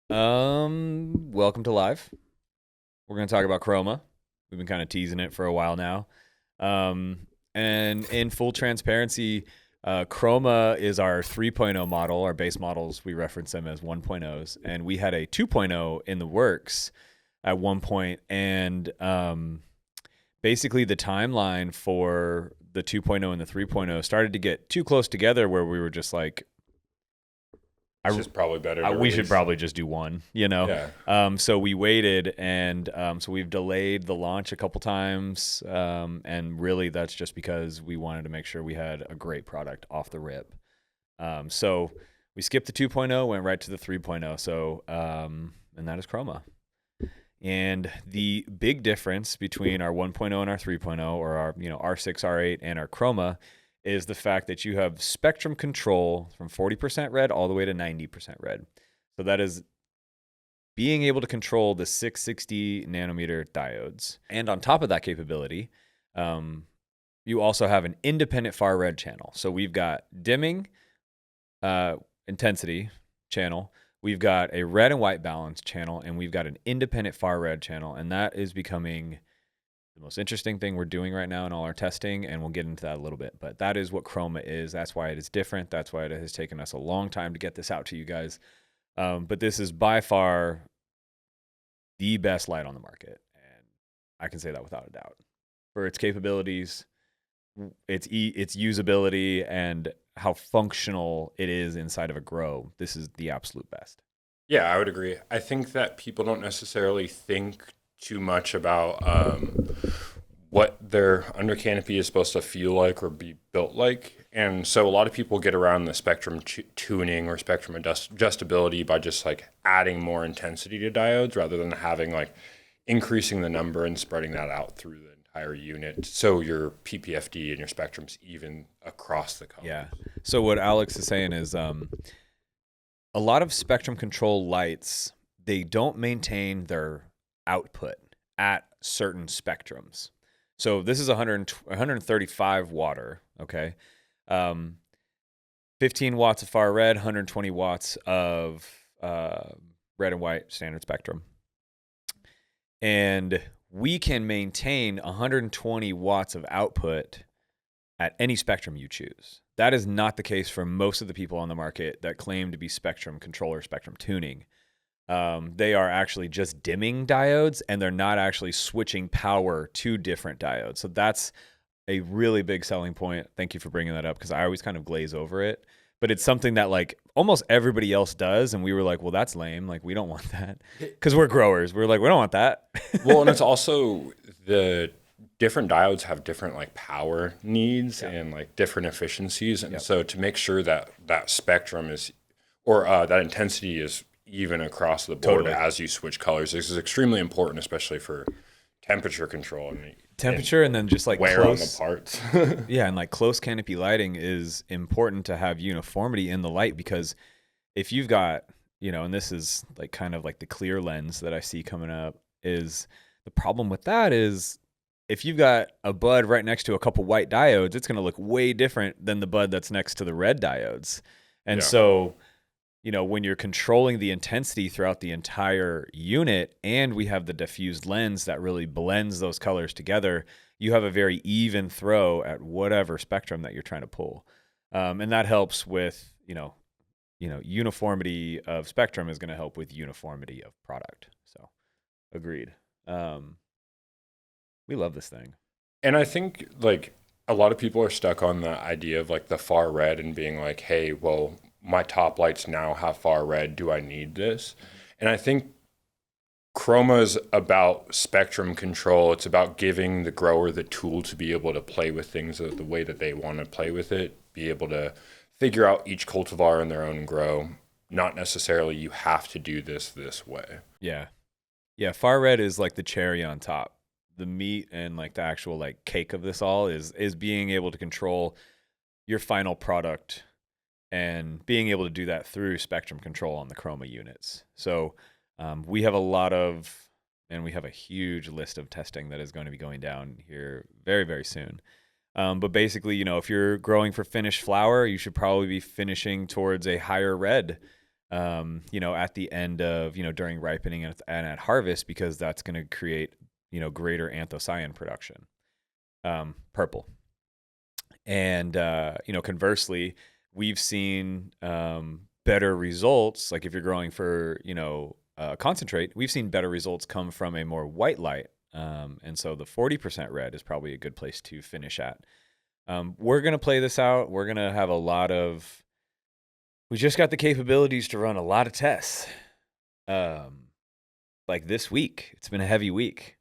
Welcome to live. We're going to talk about Chroma. We've been kind of teasing it for a while now. And in full transparency, Chroma is our 3.0 model. Our base models, we reference them as 1.0s. And we had a 2.0 in the works at one point. And basically, the timeline for the 2.0 and the 3.0 started to get too close together where we were just like, It's just probably better to we should release. probably just do one, you know? Yeah. So we waited, and so we've delayed the launch a couple times. And really, that's just because we wanted to make sure we had a great product off the rip. So we skipped the 2.0, went right to the 3.0. So, and that is Chroma. And the big difference between our 1.0 and our 3.0, or our R6, R8, and our Chroma, is the fact that you have spectrum control from 40% red all the way to 90% red. So that is being able to control the 660 nanometer diodes. And on top of that capability, you also have an independent far red channel. So we've got dimming intensity channel, we've got a red and white balance channel, and we've got an independent far red channel. And that is becoming the most interesting thing we're doing right now in all our testing, and we'll get into that a little bit. But that is what Chroma is. That's why it is different. That's why it has taken us a long time to get this out to you guys. But this is by far the best light on the market, and I can say that without a doubt. For its capabilities, its usability, and how functional it is inside of a grow, this is the absolute best. Yeah, I would agree. I think that people don't necessarily think too much about what their under canopy is supposed to feel like or be built like. And so a lot of people get around the spectrum tuning or spectrum adjustability by just like adding more intensity to diodes rather than having like increasing the number and spreading that out through the entire unit. So your PPFD and your spectrum's even across the colors. Yeah. So what Alex is saying is a lot of spectrum control lights, they don't maintain their output at certain spectrums. So this is 135 water, okay? 15 watts of far red, 120 watts of red and white standard spectrum. And we can maintain 120 watts of output at any spectrum you choose. That is not the case for most of the people on the market that claim to be spectrum controller, spectrum tuning. They are actually just dimming diodes, and they're not actually switching power to different diodes. So that's a really big selling point. Thank you for bringing that up, because I always kind of glaze over it. But it's something that like almost everybody else does, and we were like, well, that's lame. Like, we don't want that, because we're growers. We're like, we don't want that. Well, and it's also the different diodes have different like power needs and like different efficiencies, and so to make sure that that spectrum is or that intensity is even across the board as you switch colors, this is extremely important, especially for temperature control and Temperature, and then just like wear close, on the parts. yeah, and like close canopy lighting is important to have uniformity in the light, because if you've got, and this is like kind of like the clear lens that I see coming up, is the problem with that is if you've got a bud right next to a couple white diodes, it's going to look way different than the bud that's next to the red diodes. And so, when you're controlling the intensity throughout the entire unit, and we have the diffused lens that really blends those colors together, you have a very even throw at whatever spectrum that you're trying to pull. And that helps with, uniformity of spectrum is going to help with uniformity of product. So agreed. We love this thing. And I think like a lot of people are stuck on the idea of like the far red and being like, hey, well, my top lights now have far red. Do I need this? And I think Chroma is about spectrum control. It's about giving the grower the tool to be able to play with things the way that they want to play with it, be able to figure out each cultivar in their own grow. Not necessarily you have to do this way. Yeah. Yeah, far red is like the cherry on top. The meat and like the actual like cake of this all is being able to control your final product, and being able to do that through spectrum control on the Chroma units. So we have a huge list of testing that is going to be going down here very, very soon. But basically, if you're growing for finished flower, you should probably be finishing towards a higher red at the end of, during ripening and at harvest, because that's going to create, greater anthocyan production, purple. And, conversely, we've seen better results. Like if you're growing for, concentrate, we've seen better results come from a more white light. And so the 40% red is probably a good place to finish at. We're going to play this out. We're going to have we just got the capabilities to run a lot of tests. Like this week, it's been a heavy week.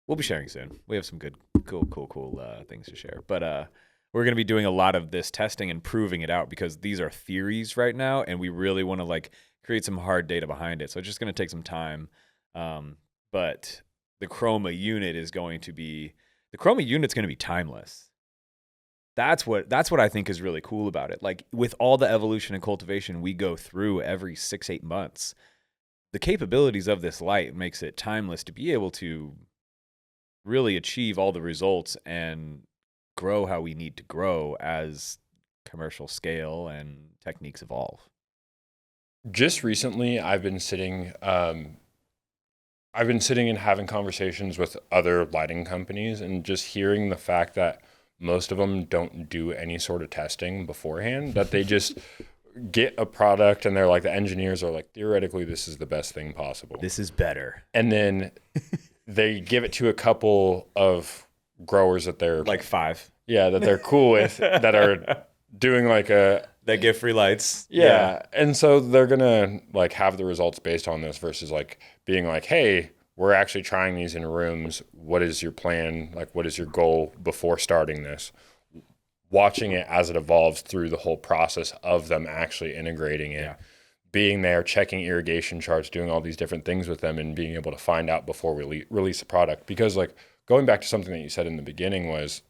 We'll be sharing soon. We have some good, cool things to share. But we're going to be doing a lot of this testing and proving it out, because these are theories right now, and we really want to create some hard data behind it. So it's just going to take some time. But the Chroma unit is going to be timeless. That's what I think is really cool about it. Like with all the evolution and cultivation we go through every 6-8 months, the capabilities of this light makes it timeless to be able to really achieve all the results and grow how we need to grow as commercial scale and techniques evolve. Just recently, I've been sitting and having conversations with other lighting companies, and just hearing the fact that most of them don't do any sort of testing beforehand, that they just get a product and they're like, the engineers are like, theoretically, this is the best thing possible. This is better. And then they give it to a couple of growers that they're like 5. Yeah, that they're cool with, that are doing that get free lights. Yeah. And so they're going to have the results based on this, versus being like, hey, we're actually trying these in rooms. What is your plan? What is your goal before starting this? Watching it as it evolves through the whole process of them actually integrating it, being there, checking irrigation charts, doing all these different things with them, and being able to find out before we release the product. Because going back to something that you said in the beginning was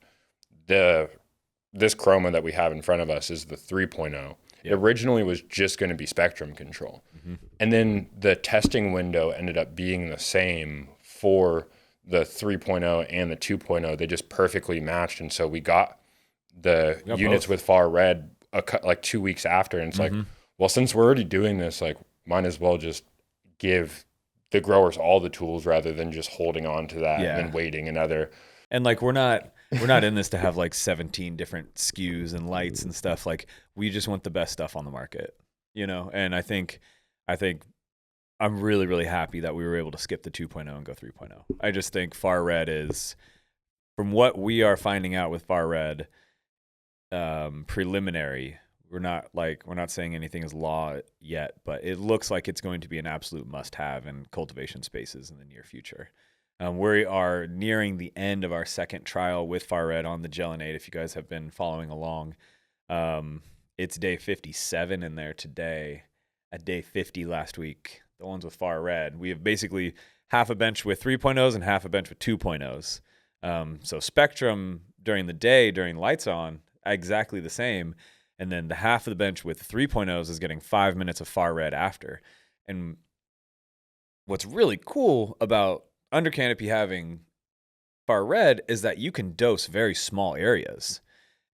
this Chroma that we have in front of us is the 3.0. It originally was just going to be spectrum control. Mm-hmm. And then the testing window ended up being the same for the 3.0 and the 2.0. They just perfectly matched. And so we got the units both with far red 2 weeks after. And it's well, since we're already doing this, might as well just give the growers all the tools rather than just holding on to that and then waiting another. And we're not in this to have 17 different SKUs and lights and stuff. We just want the best stuff on the market, And I think I'm really, really happy that we were able to skip the 2.0 and go 3.0. I just think far red is, from what we are finding out with far red, preliminary. We're not saying anything is law yet, but it looks like it's going to be an absolute must-have in cultivation spaces in the near future. We are nearing the end of our second trial with Far Red on the Gelinate. If you guys have been following along, it's day 57 in there today, at day 50 last week. The ones with Far Red, we have basically half a bench with 3.0s and half a bench with 2.0s. So spectrum during the day, during lights on, exactly the same. And then the half of the bench with 3.0s is getting 5 minutes of Far Red after. And what's really cool about Under-canopy having Far Red is that you can dose very small areas.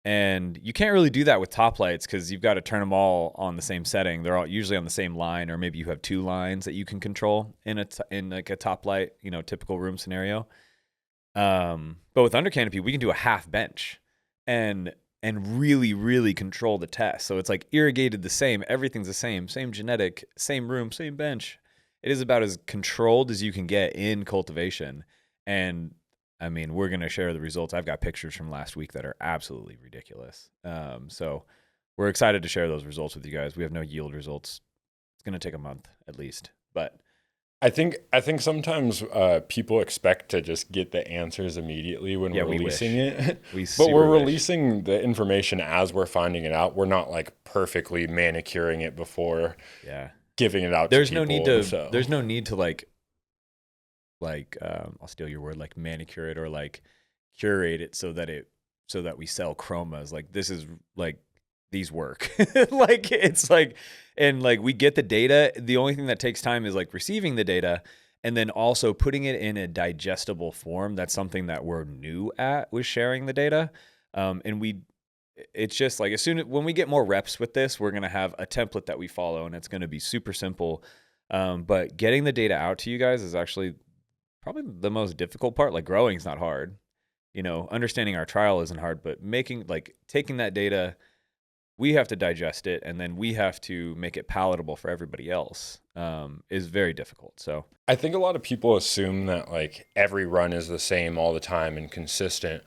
And you can't really do that with top lights, because you've got to turn them all on the same setting. They're all usually on the same line, or maybe you have 2 lines that you can control in a top light, typical room scenario. But with Under-canopy, we can do a half bench and really, really control the test. So it's irrigated the same, everything's the same genetic, same room, same bench. It is about as controlled as you can get in cultivation. And I mean, we're going to share the results. I've got pictures from last week that are absolutely ridiculous. So we're excited to share those results with you guys. We have no yield results. It's going to take a month at least, but I think sometimes people expect to just get the answers immediately when we're releasing it. But we're releasing the information as we're finding it out. We're not perfectly manicuring it before giving it out to people. There's no need to I'll steal your word, manicure it or curate it so that we sell chromas. This is these work. And we get the data. The only thing that takes time is receiving the data and then also putting it in a digestible form. That's something that we're new at, with sharing the data. And it's just like when we get more reps with this, we're going to have a template that we follow, and it's going to be super simple. But getting the data out to you guys is actually probably the most difficult part. Like growing is not hard. Understanding our trial isn't hard, but taking that data, we have to digest it, and then we have to make it palatable for everybody else, is very difficult. So I think a lot of people assume that like every run is the same all the time and consistent,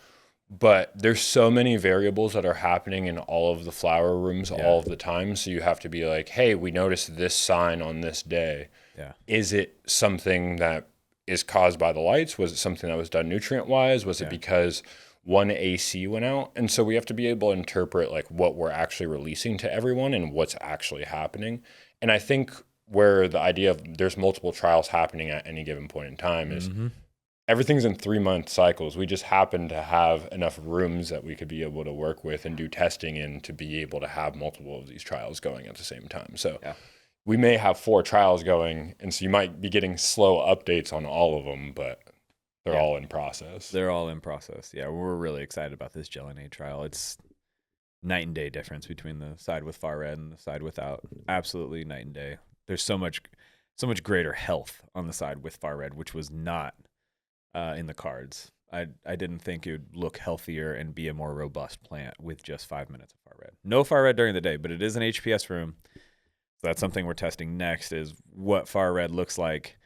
but there's so many variables that are happening in all of the flower rooms all of the time. So you have to be like, hey, we noticed this sign on this day. Yeah. Is it something that is caused by the lights? Was it something that was done nutrient wise? Was it because one AC went out? And so we have to be able to interpret like what we're actually releasing to everyone and what's actually happening. And I think where the idea of there's multiple trials happening at any given point in time is everything's in 3-month cycles. We just happen to have enough rooms that we could be able to work with and do testing in to be able to have multiple of these trials going at the same time. So we may have 4 trials going, and so you might be getting slow updates on all of them, but they're all in process. They're all in process. Yeah, we're really excited about this Gelato trial. It's night and day difference between the side with far red and the side without. Absolutely night and day. There's so much greater health on the side with far red, which was not in the cards. I didn't think it would look healthier and be a more robust plant with just 5 minutes of far red. No far red during the day, but it is an HPS room. So that's something we're testing next, is what far red looks like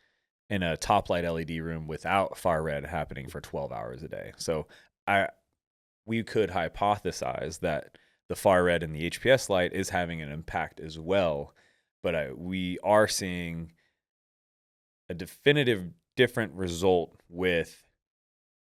in a top light LED room without far red happening for 12 hours a day. So we could hypothesize that the far red in the HPS light is having an impact as well, but we are seeing a definitive different result with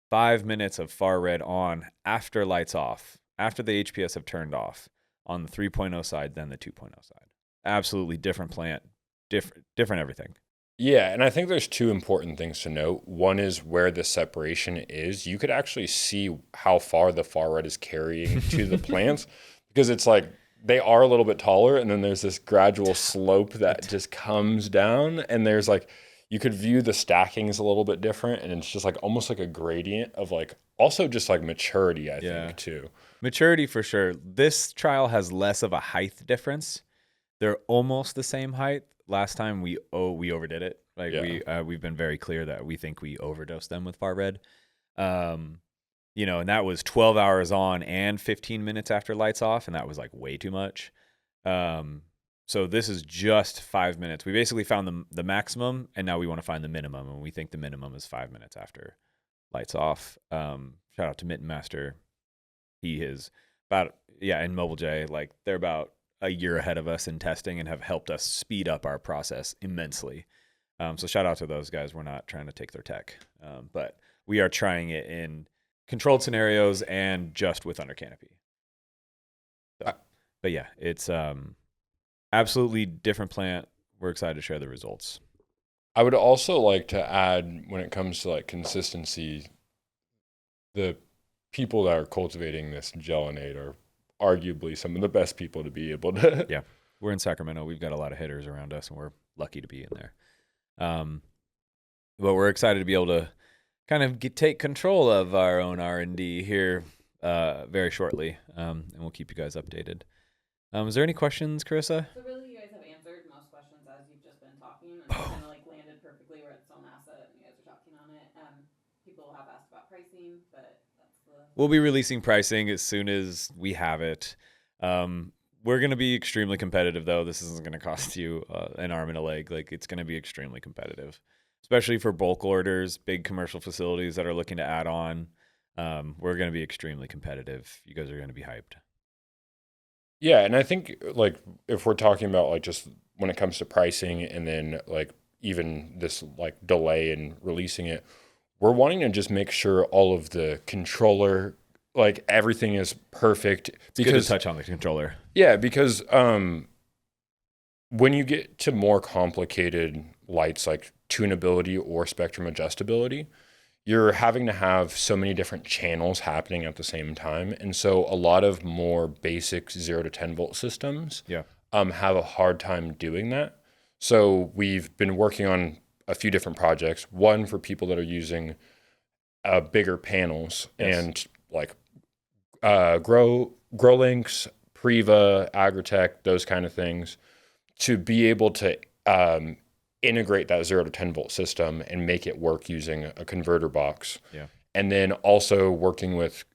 5 minutes of far red on after lights off, after the HPS have turned off on the 3.0 side than the 2.0 side. Absolutely different plant, different everything. Yeah, and I think there's 2 important things to note. One is where the separation is. You could actually see how far the far red is carrying to the plants, because it's like they are a little bit taller, and then there's this gradual slope that just comes down, and there's like, you could view the stackings a little bit different, and it's just like almost like a gradient of like also just like maturity, I think, too. Maturity for sure. This trial has less of a height difference. They're almost the same height. Last time we overdid it. Like we've been very clear that we think we overdosed them with far red. And that was 12 hours on and 15 minutes after lights off, and that was like way too much. So this is just 5 minutes. We basically found the maximum, and now we want to find the minimum, and we think the minimum is 5 minutes after lights off. Shout out to Mitten Master. He is and Mobile J, like they're about a year ahead of us in testing and have helped us speed up our process immensely. So shout out to those guys. We're not trying to take their tech, but we are trying it in controlled scenarios and just with Under-canopy. So, but yeah, it's absolutely different plant. We're excited to share the results. I would also like to add, when it comes to like consistency, the people that are cultivating this Gelato are arguably some of the best people to be able to. Yeah, we're in Sacramento. We've got a lot of hitters around us, and we're lucky to be in there. But we're excited to be able to kind of take control of our own R&D here very shortly, and we'll keep you guys updated. Is there any questions, Carissa? So really, you guys have answered most questions as you've just been talking, and it's kind of like landed perfectly where it's own asset, and you guys are talking on it. People have asked about pricing, but we'll be releasing pricing as soon as we have it. We're going to be extremely competitive, though. This isn't going to cost you an arm and a leg. Like, it's going to be extremely competitive, especially for bulk orders, big commercial facilities that are looking to add on. We're going to be extremely competitive. You guys are going to be hyped. Yeah, and I think like if we're talking about like just when it comes to pricing and then like even this like delay in releasing it, we're wanting to just make sure all of the controller, like everything is perfect. It's good to touch on the controller. Yeah, because when you get to more complicated lights like tunability or spectrum adjustability, you're having to have so many different channels happening at the same time. And so a lot of more basic 0 to 10 volt systems have a hard time doing that. So we've been working on a few different projects. One for people that are using bigger panels and like grow links, Priva, Agritech, those kind of things, to be able to integrate that 0 to 10 volt system and make it work using a converter box. Yeah. And then also working with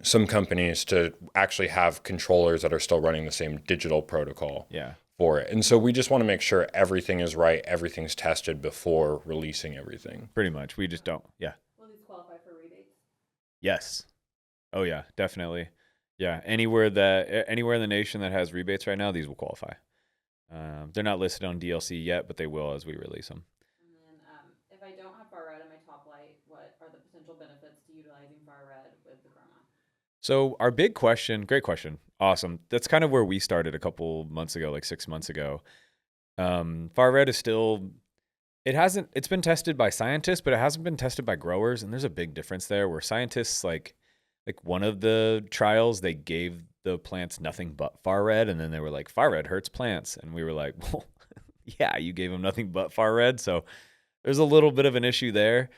some companies to actually have controllers that are still running the same digital protocol for it. And so we just want to make sure everything is right, everything's tested before releasing everything. Pretty much. We just don't. Yeah. Will these qualify for rebates? Yes. Oh yeah, definitely. Yeah. Anywhere in the nation that has rebates right now, these will qualify. They're not listed on DLC yet, but they will as we release them. And then if I don't have far red in my top light, what are the potential benefits to utilizing far red with the chroma? So our big question, great question, awesome. That's kind of where we started a couple months ago, like 6 months ago. Far red is still, it's been tested by scientists, but it hasn't been tested by growers. And there's a big difference there where scientists, like one of the trials, they gave the plants nothing but far red. And then they were like, far red hurts plants. And we were like, well, yeah, you gave them nothing but far red. So there's a little bit of an issue there.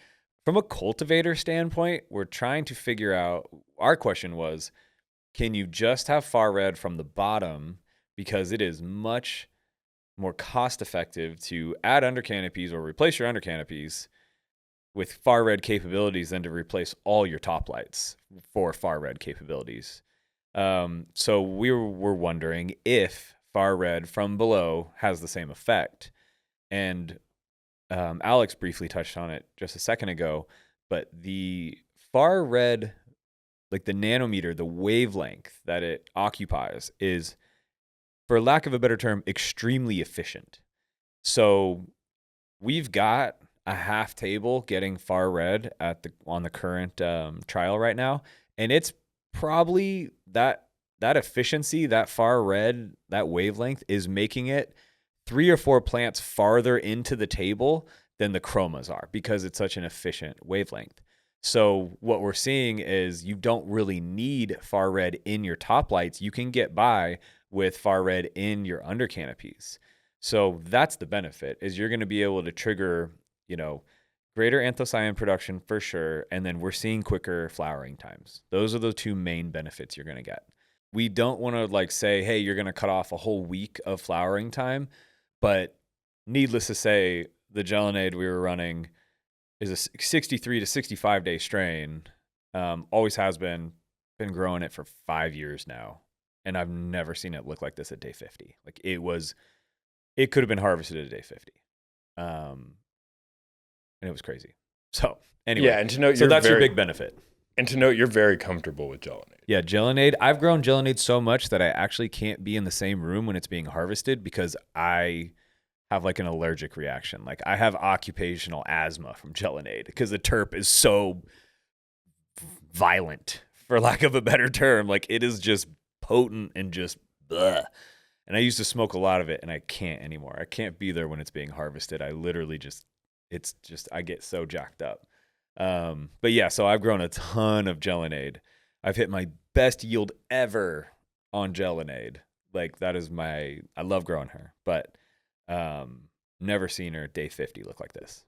From a cultivator standpoint, we're trying to figure out, our question was, can you just have far red from the bottom? Because it is much more cost effective to add under-canopies or replace your under-canopies with far red capabilities than to replace all your top lights for far red capabilities. So we were wondering if far red from below has the same effect. And Alex briefly touched on it just a second ago, but the far red, like the nanometer, the wavelength that it occupies is, for lack of a better term, extremely efficient. So we've got a half table getting far red on the current trial right now, and it's probably that efficiency, that far red, that wavelength is making it 3 or 4 plants farther into the table than the chromas are because it's such an efficient wavelength. So what we're seeing is you don't really need far red in your top lights. You can get by with far red in your under canopies. So that's the benefit, is you're going to be able to trigger, greater anthocyanin production for sure. And then we're seeing quicker flowering times. Those are the 2 main benefits you're going to get. We don't want to say, hey, you're going to cut off a whole week of flowering time. But needless to say, the Gelanade we were running is a 63 to 65 day strain. Always has been growing it for 5 years now. And I've never seen it look like this at day 50. Like it could have been harvested at day 50. And it was crazy. So anyway, yeah, and to note, so that's your big benefit. And to note, you're very comfortable with Gelanade. Yeah, Gelanade. I've grown Gelanade so much that I actually can't be in the same room when it's being harvested because I have like an allergic reaction. Like I have occupational asthma from Gelanade because the terp is so violent, for lack of a better term. Like it is just potent and just bleh. And I used to smoke a lot of it and I can't anymore. I can't be there when it's being harvested. I literally I get so jacked up. But yeah, so I've grown a ton of Gelanade. I've hit my best yield ever on Gelanade. Like that is I love growing her, but never seen her at day 50 look like this.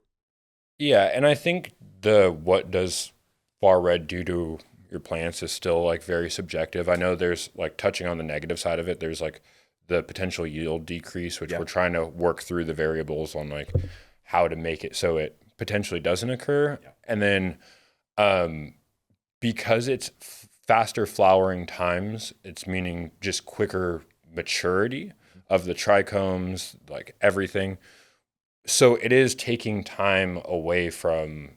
Yeah, and I think what does far red do to your plants is still like very subjective. I know there's like, touching on the negative side of it, there's like the potential yield decrease, which we're trying to work through the variables on like how to make it so it potentially doesn't occur. Yeah. And then because it's faster flowering times, it's meaning just quicker maturity of the trichomes, like everything. So it is taking time away from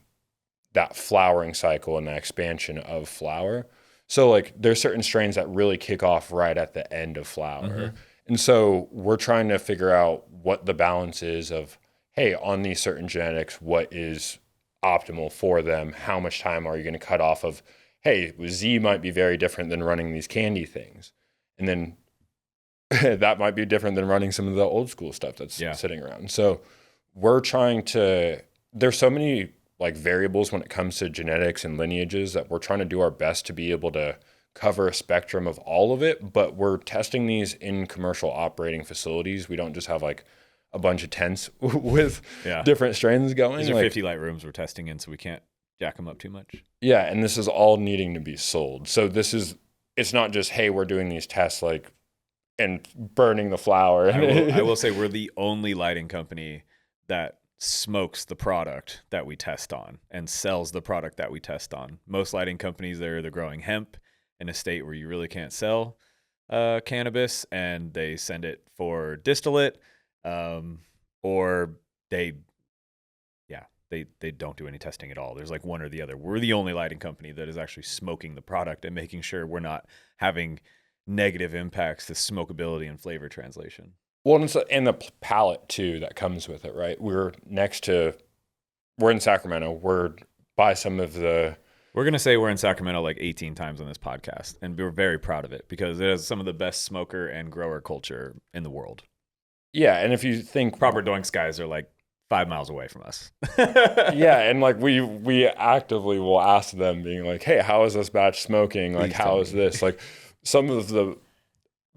that flowering cycle and the expansion of flower. So like there's certain strains that really kick off right at the end of flower. Mm-hmm. And so we're trying to figure out what the balance is of, hey, on these certain genetics, what is optimal for them? How much time are you going to cut off of, hey, Z might be very different than running these candy things. And then that might be different than running some of the old school stuff that's sitting around. So we're trying to, there's so many like variables when it comes to genetics and lineages that we're trying to do our best to be able to cover a spectrum of all of it, but we're testing these in commercial operating facilities. We don't just have like a bunch of tents with different strains going. These are 50 light rooms we're testing in, so we can't jack them up too much. Yeah, and this is all needing to be sold. So it's not just, hey, we're doing these tests like and burning the flower. I will say we're the only lighting company that smokes the product that we test on and sells the product that we test on. Most lighting companies, they're either growing hemp in a state where you really can't sell cannabis, and they send it for distillate, or they don't do any testing at all. There's like one or the other. We're the only lighting company that is actually smoking the product and making sure we're not having negative impacts to smokability and flavor translation. Well, and the palette too that comes with it, right? We're in Sacramento. We're by some of the. We're going to say we're in Sacramento like 18 times on this podcast, and we're very proud of it because it has some of the best smoker and grower culture in the world. Yeah, and if you think Proper Doinks guys are like 5 miles away from us. Yeah, and like we actively will ask them, being like, "Hey, how is this batch smoking? Like, how is this?" Like, some of the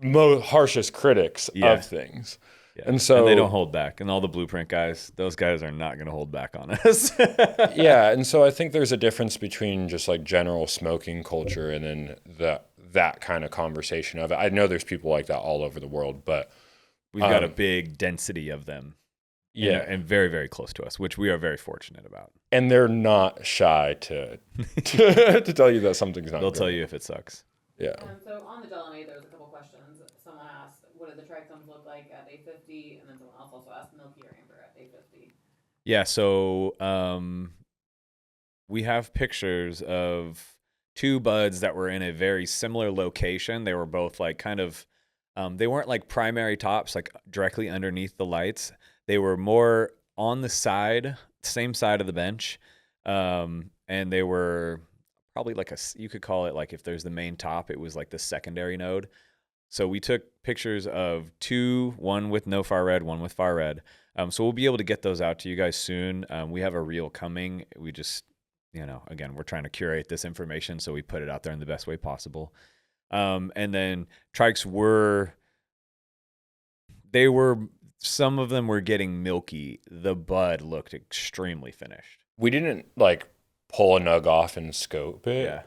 most harshest critics of things. Yeah. And so they don't hold back. And all the Blueprint guys, those guys are not going to hold back on us. Yeah, and so I think there's a difference between just like general smoking culture and then that kind of conversation of it. I know there's people like that all over the world, but we've got a big density of them. Yeah, and very, very close to us, which we are very fortunate about. And they're not shy to tell you that something's not. They'll tell you if it sucks. Yeah. So on the Gelato, there was a couple questions. Someone asked, "What did the trichomes look like at day 50?" And then someone else also asked, "Milky or amber at day 50?" Yeah. So we have pictures of two buds that were in a very similar location. They were both like kind of, they weren't like primary tops, like directly underneath the lights. They were more on the side, same side of the bench. And they were probably like you could call it like if there's the main top, it was like the secondary node. So we took pictures of two, one with no far red, one with far red. So we'll be able to get those out to you guys soon. We have a reel coming. We just, again, we're trying to curate this information, so we put it out there in the best way possible. And then trikes some of them were getting milky. The bud looked extremely finished. We didn't like pull a nug off and scope it. Yeah.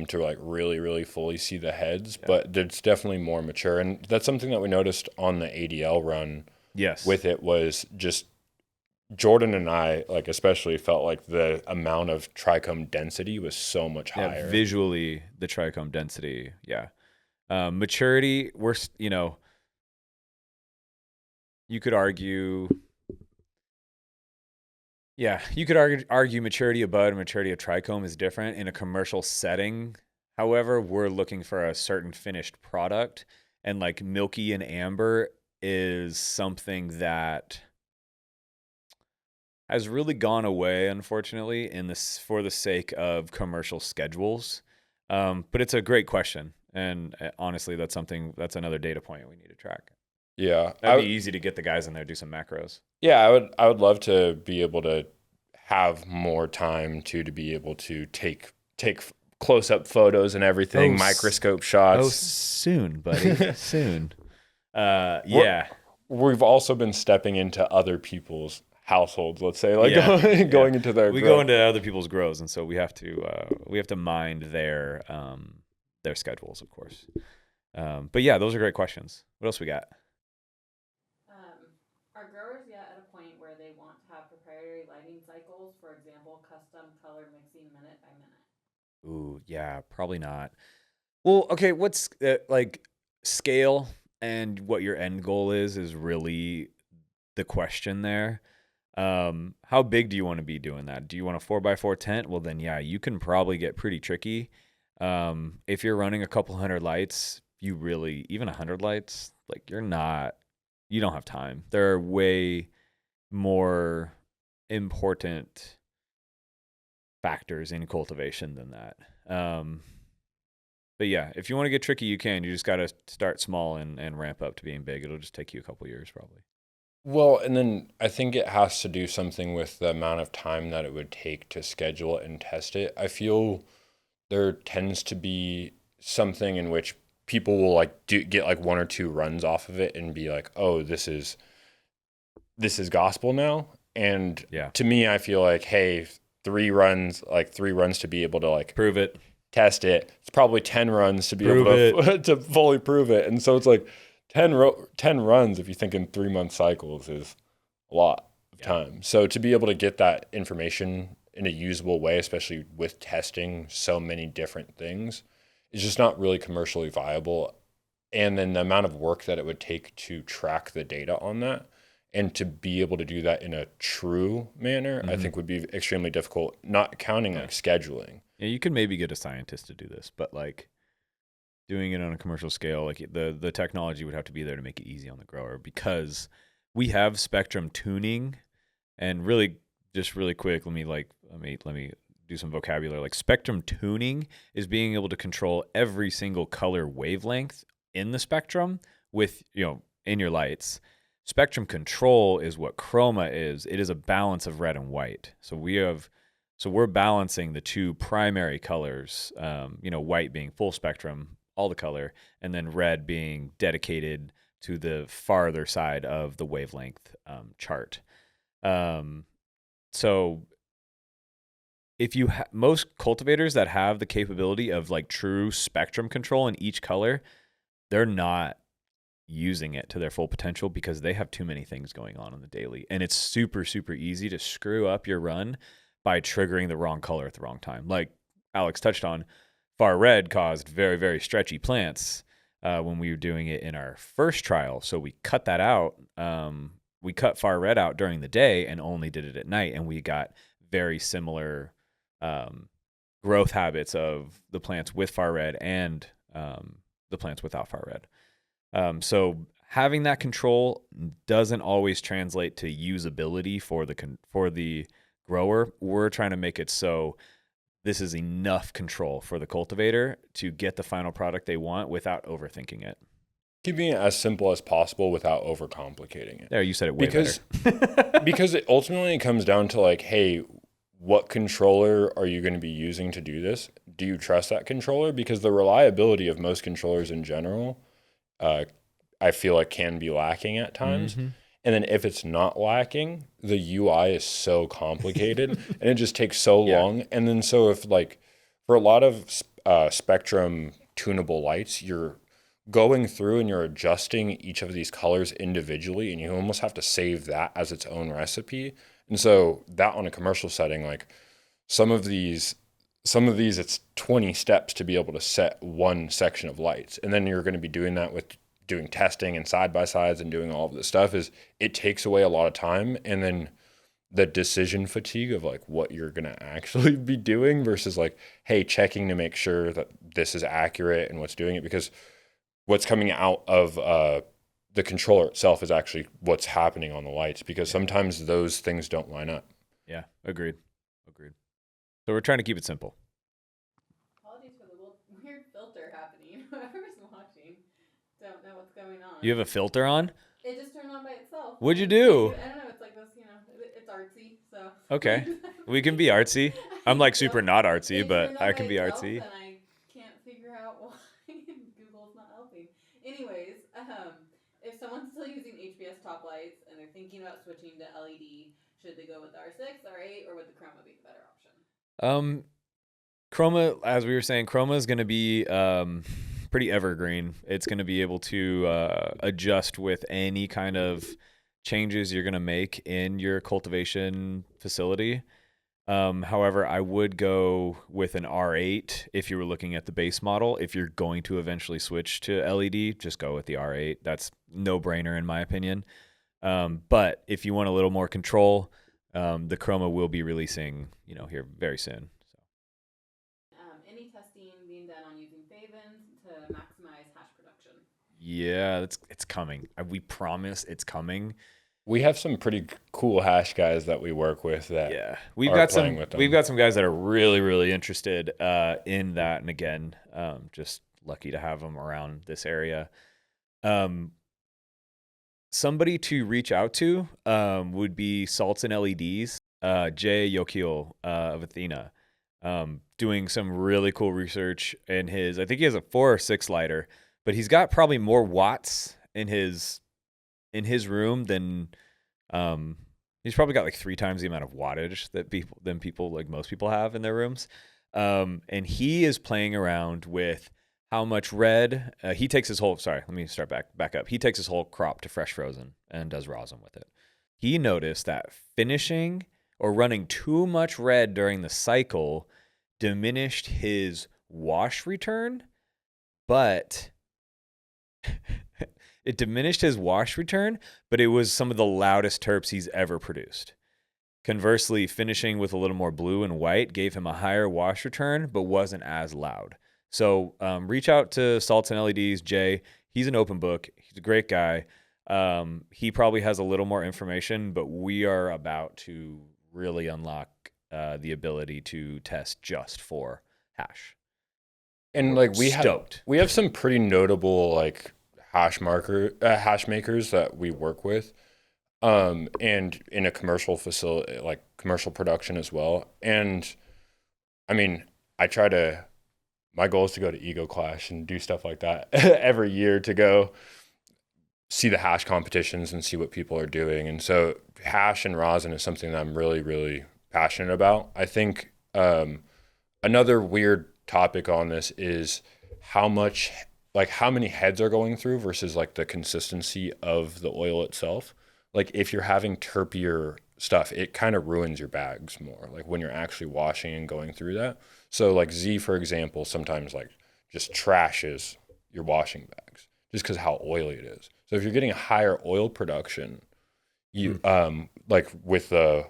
To like really, really fully see the heads, but it's definitely more mature. And that's something that we noticed on the ADL run. Yes. With it was just Jordan and I, like, especially felt like the amount of trichome density was so much higher. Yeah, visually, the trichome density. Yeah. Maturity, you could argue. Yeah, you could argue maturity of bud and maturity of trichome is different in a commercial setting. However, we're looking for a certain finished product, and like milky and amber is something that has really gone away, unfortunately, for the sake of commercial schedules. But it's a great question, and honestly, that's another data point we need to track. Yeah, that'd be easy to get the guys in there, do some macros. Yeah, I would love to be able to have more time to be able to take close up photos and everything, microscope shots. Oh, soon, buddy, soon. Yeah. We've also been stepping into other people's households, let's say, like going into their. We go into other people's grows, and so we have to mind their schedules, of course. But yeah, those are great questions. What else we got? Are growers yet at a point where they want to have proprietary lighting cycles? For example, custom color mixing minute by minute. Ooh, yeah, probably not. Well, okay, what's like scale and what your end goal is really the question there. How big do you want to be doing that? Do you want a 4x4 tent? Well, then yeah, you can probably get pretty tricky. If you're running a couple hundred lights, even 100 lights, like you don't have time. There are way more important factors in cultivation than that. But yeah, if you want to get tricky, you can. You just got to start small and ramp up to being big. It'll just take you a couple years probably. Well, and then I think it has to do something with the amount of time that it would take to schedule it and test it. I feel there tends to be something in which people will like get like one or two runs off of it and be like, "Oh, this is gospel now." And to me, I feel like, hey, 3 runs, like 3 runs to be able to like Prove it. test it. It's probably 10 runs to be Prove able to to fully prove it. And so it's like 10 runs, if you think in 3-month cycles, is a lot of time. So to be able to get that information in a usable way, especially with testing so many different things, is just not really commercially viable. And then the amount of work that it would take to track the data on that and to be able to do that in a true manner, I think would be extremely difficult, not counting like scheduling. Yeah, you could maybe get a scientist to do this, but like doing it on a commercial scale, like the technology would have to be there to make it easy on the grower, because we have spectrum tuning. And really, just really quick, let me do some vocabulary. Like, spectrum tuning is being able to control every single color wavelength in the spectrum with, in your lights. Spectrum control is what chroma is. It is a balance of red and white. So we're balancing the two primary colors, white being full spectrum, all the color, and then red being dedicated to the farther side of the wavelength chart. So if you most cultivators that have the capability of like true spectrum control in each color, they're not using it to their full potential because they have too many things going on the daily. And it's super, super easy to screw up your run by triggering the wrong color at the wrong time. Like Alex touched on, far red caused very, very stretchy plants when we were doing it in our first trial. So we cut that out. We cut far red out during the day and only did it at night. And we got very similar growth habits of the plants with far red and the plants without far red. So having that control doesn't always translate to usability for the grower. We're trying to make it so this is enough control for the cultivator to get the final product they want without overthinking it. Keeping it as simple as possible without overcomplicating it. There, you said it way better. Because it ultimately comes down to like, hey, what controller are you going to be using to do this? Do you trust that controller? Because the reliability of most controllers in general, I feel like can be lacking at times. Mm-hmm. And then if it's not lacking, the UI is so complicated and it just takes so long. And then so if like for a lot of spectrum tunable lights, you're going through and you're adjusting each of these colors individually, and you almost have to save that as its own recipe. And so that on a commercial setting, like some of these it's 20 steps to be able to set one section of lights. And then you're going to be doing that with doing testing and side-by-sides and doing all of this stuff. Is it takes away a lot of time, and then the decision fatigue of like what you're going to actually be doing versus like, hey, checking to make sure that this is accurate and what's doing it, because what's coming out of the controller itself is actually what's happening on the lights, because sometimes those things don't line up. Yeah, agreed. So we're trying to keep it simple. Apologies for the little weird filter happening. Whoever's watching don't know what's going on. You have a filter on? It just turned on by itself. What'd you do? I don't know. It's like this, it's artsy. So Okay, we can be artsy. I'm like super not artsy, but I can be artsy. And I can't figure out why Google's not helping. Anyways, if someone's still using HBS top lights and they're thinking about switching to LED, should they go with the R6, R8, or would the Chroma be the better option? Chroma, as we were saying, Chroma is going to be pretty evergreen. It's going to be able to adjust with any kind of changes you're going to make in your cultivation facility. However, I would go with an R8 if you were looking at the base model. If you're going to eventually switch to LED, just go with the R8. That's no-brainer in my opinion. But if you want a little more control, the Chroma will be releasing, here very soon. Any testing being done on using Faven to maximize hash production? Yeah, it's coming. We promise it's coming. We have some pretty cool hash guys that we work with that we've got some guys that are really, really interested in that. And again, just lucky to have them around this area. Somebody to reach out to would be Salts and LEDs, Jay Yokio of Athena, doing some really cool research in I think he has a 4 or 6 lighter, but he's got probably more watts in his room than He's probably got like 3 times the amount of wattage that people like most people have in their rooms. And he is playing around with how much red he takes his whole. Sorry, let me start back up. He takes his whole crop to fresh frozen and does rosin with it. He noticed that finishing or running too much red during the cycle diminished his wash return, but it diminished his wash return, but it was some of the loudest terps he's ever produced. Conversely, finishing with a little more blue and white gave him a higher wash return, but wasn't as loud. So reach out to Salts and LEDs, Jay. He's an open book. He's a great guy. He probably has a little more information, but we are about to really unlock the ability to test just for hash. And We're like stoked. we have some pretty notable like hash makers that we work with, and in a commercial facility, like commercial production as well. And I mean, my goal is to go to Ego Clash and do stuff like that every year, to go see the hash competitions and see what people are doing. And so hash and rosin is something that I'm really, really passionate about. I think another weird topic on this is how many heads are going through versus like the consistency of the oil itself. Like if you're having terpier stuff, it kind of ruins your bags more, like when you're actually washing and going through that. So like Z, for example, sometimes like just trashes your washing bags just because how oily it is. So if you're getting a higher oil production, you like with the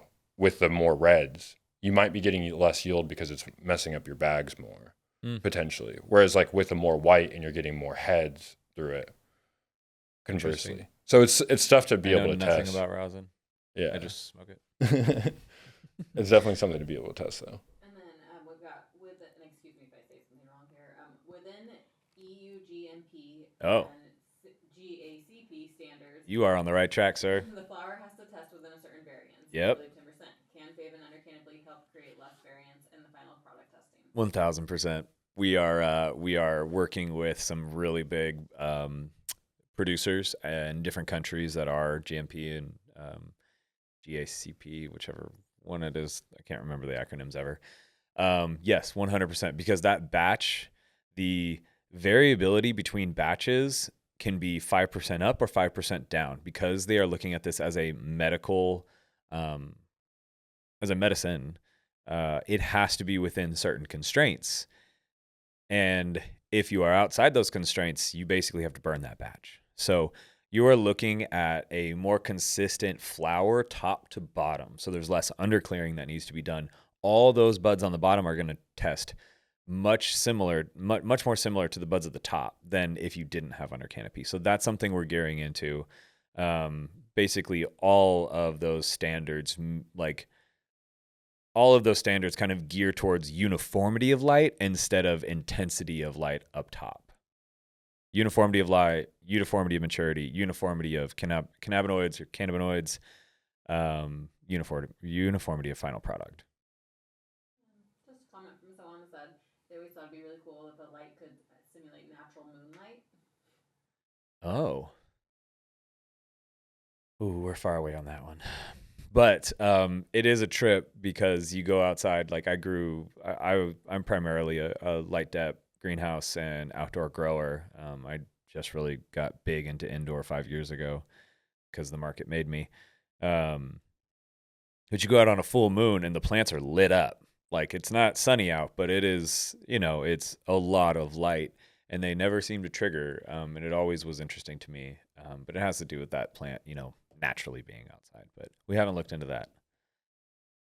more reds, you might be getting less yield because it's messing up your bags more potentially. Whereas like with the more white and you're getting more heads through it, conversely. So it's tough to be able to nothing test. about rosin. Yeah, I just smoke it. It's definitely something to be able to test though. And then we've got and excuse me if I say something wrong here. Within EU GMP Oh. and GACP standards, You are on the right track, sir. the flower has to test within a certain variance. Yep. 10%. Can Faven Under-canopy help create less variance in the final product testing? 1000%. We are working with some really big producers in different countries that are GMP and GACP, whichever one it is. I can't remember the acronyms ever. Yes, 100%. Because that batch, the variability between batches can be 5% up or 5% down, because they are looking at this as a medical, as a medicine. It has to be within certain constraints. And if you are outside those constraints, you basically have to burn that batch. So you are looking at a more consistent flower top to bottom. So there's less underclearing that needs to be done. All those buds on the bottom are going to test much more similar to the buds at the top than if you didn't have under-canopy. So that's something we're gearing into. Basically, all of those standards, kind of gear towards uniformity of light instead of intensity of light up top. Uniformity of light, uniformity of maturity, uniformity of cannabinoids or cannabinoids, uniformity of final product. Just a comment from someone that said they always thought it'd be really cool if a light could simulate natural moonlight. Oh. Ooh, we're far away on that one. But it is a trip because you go outside. Like I'm primarily a light depth greenhouse and outdoor grower. I just really got big into indoor 5 years ago because the market made me. But you go out on a full moon and the plants are lit up. Like it's not sunny out, but it is, it's a lot of light, and they never seem to trigger. And it always was interesting to me. But it has to do with that plant, naturally being outside, but we haven't looked into that.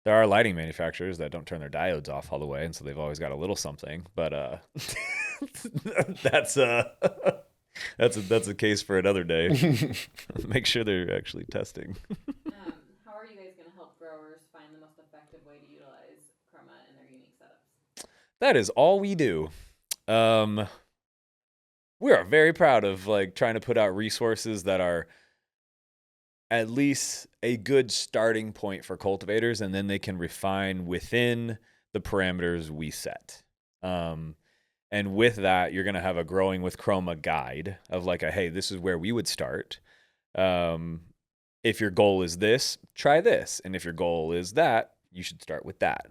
There are lighting manufacturers that don't turn their diodes off all the way, and so they've always got a little something, but that's a case for another day. Make sure they're actually testing. How are you guys going to help growers find the most effective way to utilize Chroma in their unique setups? That is all we do. We are very proud of trying to put out resources that are at least a good starting point for cultivators, and then they can refine within the parameters we set. And with that, you're going to have a Growing with Chroma guide of hey, this is where we would start. if your goal is this, try this. And if your goal is that, you should start with that.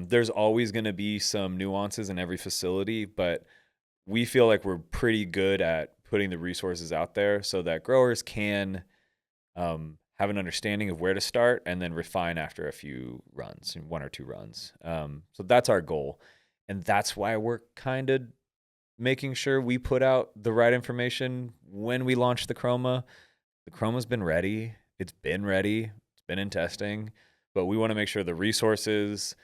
There's always going to be some nuances in every facility, but we feel like we're pretty good at putting the resources out there so that growers can have an understanding of where to start and then refine after a few runs, 1 or 2 runs. So that's our goal. And that's why we're kind of making sure we put out the right information when we launch the Chroma. The Chroma's been ready. It's been ready. It's been in testing. But we want to make sure the resources,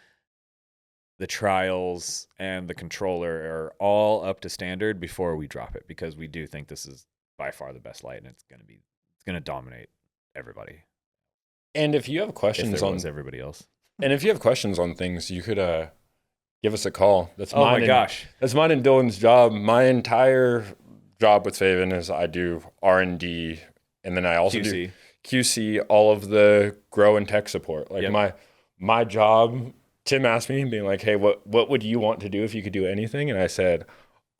the trials, and the controller are all up to standard before we drop it, because we do think this is by far the best light, and it's going to dominate everybody. And if you have If questions there on was everybody else. and if you have questions on things, you could give us a call. That's Oh mine. my gosh. That's mine and Dylan's job. My entire job with Faven is I do R&D, and then I also QC. do QC, all of the grow and tech support. Like my job, Tim asked me, being like, hey, what would you want to do if you could do anything? And I said,